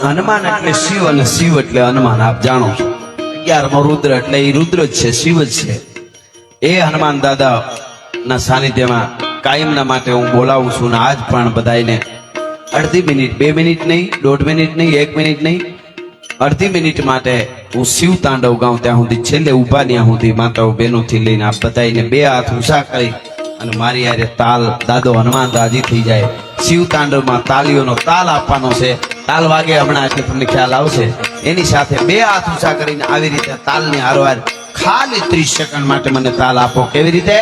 હનુમાન એટલે શિવ અને શિવ એટલે હનુમાન. આપ જાણો છો 11મો રુદ્ર એટલે એ રુદ્ર જ છે, શિવ જ છે. એ હનુમાન દાદા ના સાનિધ્યમાં કાયમના માટે હું બોલાવું છું. ને આજ પણ બધાને અડધી મિનિટ, 2 મિનિટ નહીં, 1.5 મિનિટ નહીં, 1 મિનિટ નહીં, અડધી મિનિટ માટે હું શિવ તાંડવ ગાઉં ત્યાં સુધી, છેલ્લે ઉભા ત્યાં સુધી માતાઓ બહેનોથી લઈને આપ બધાને 2 હાથ ઊંચા કરી અને મારી હારે તાલ દાદો હનુમાન રાજી થઈ જાય. શિવ તાંડવમાં તાલીઓનો તાલ આપવાનો છે. તાલ વાગે હમણાં એટલે તમને ખ્યાલ આવશે. એની સાથે 2 હાથ ઊંચા કરીને આવી રીતે તાલની હારોહાર ખાલી 30 સેકન્ડ માટે મને તાલ આપો. કેવી રીતે?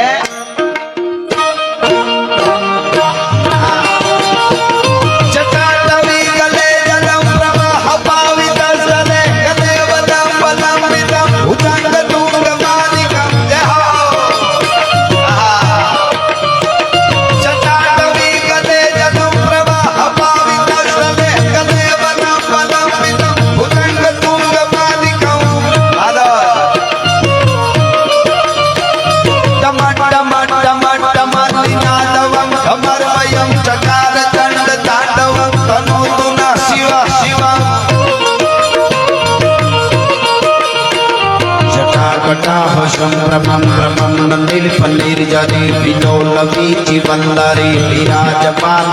नंदिल पनीर जरी बिलोलवी जीवंदरी विराजमान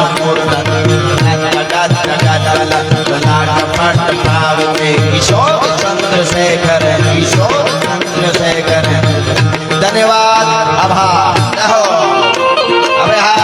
किशोर चंद्रशेखर, किशोर चंद्रशेखर. धन्यवाद. आभार. अबे हाँ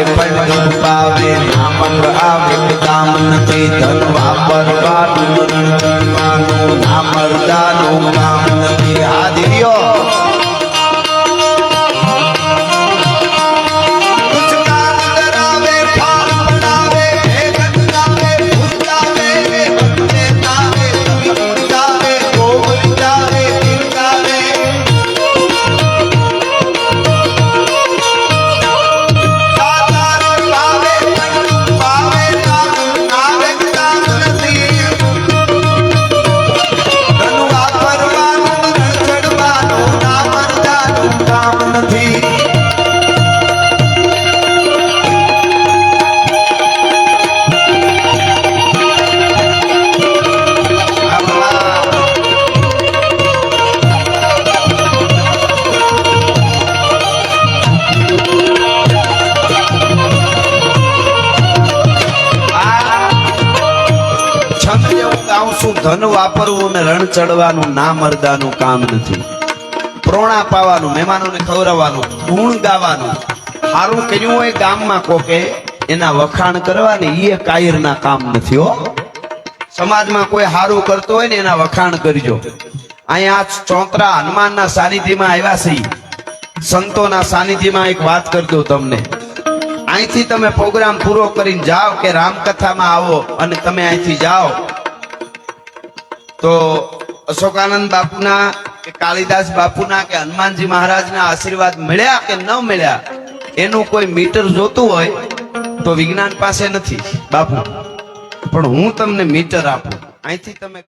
પંડ પાવે નામંગ આવે કામ નથી ધન વાપરવાનું રણ ચડવાનું ના મરદાનું કામ નથી આ દિવ્યો ધન વાપરવું ને રણ ચડવાનું ના મરદાનું કામ નથી પ્રોણા પાવાનું મહેમાનોને ખવડાવવાનું ગુણ ગાવાનું સારું કર્યું હોય ગામમાં કોકે એના વખાણ કરવાની એ કાયરના કામ નથી હો સમાજમાં કોઈ સારું કરતો હોય ને એના વખાણ કરજો અહીંયા ચોતરા હનુમાનના સાનિધ્યમાં આવ્યા છે સંતોના સાનિધ્યમાં એક વાત કરી દઉં તમને અહીંથી તમે પ્રોગ્રામ પૂરો કરીને જાઓ કે રામકથામાં આવો અને તમે અહીંથી જાઓ તો અશોકાનંદ બાપુના કે કાલિદાસ બાપુના કે હનુમાનજી મહારાજના આશીર્વાદ મળ્યા કે ન મળ્યા એનું કોઈ મીટર જોતું હોય તો વિજ્ઞાન પાસે નથી બાપુ પણ હું તમને મીટર આપું અહીંથી તમે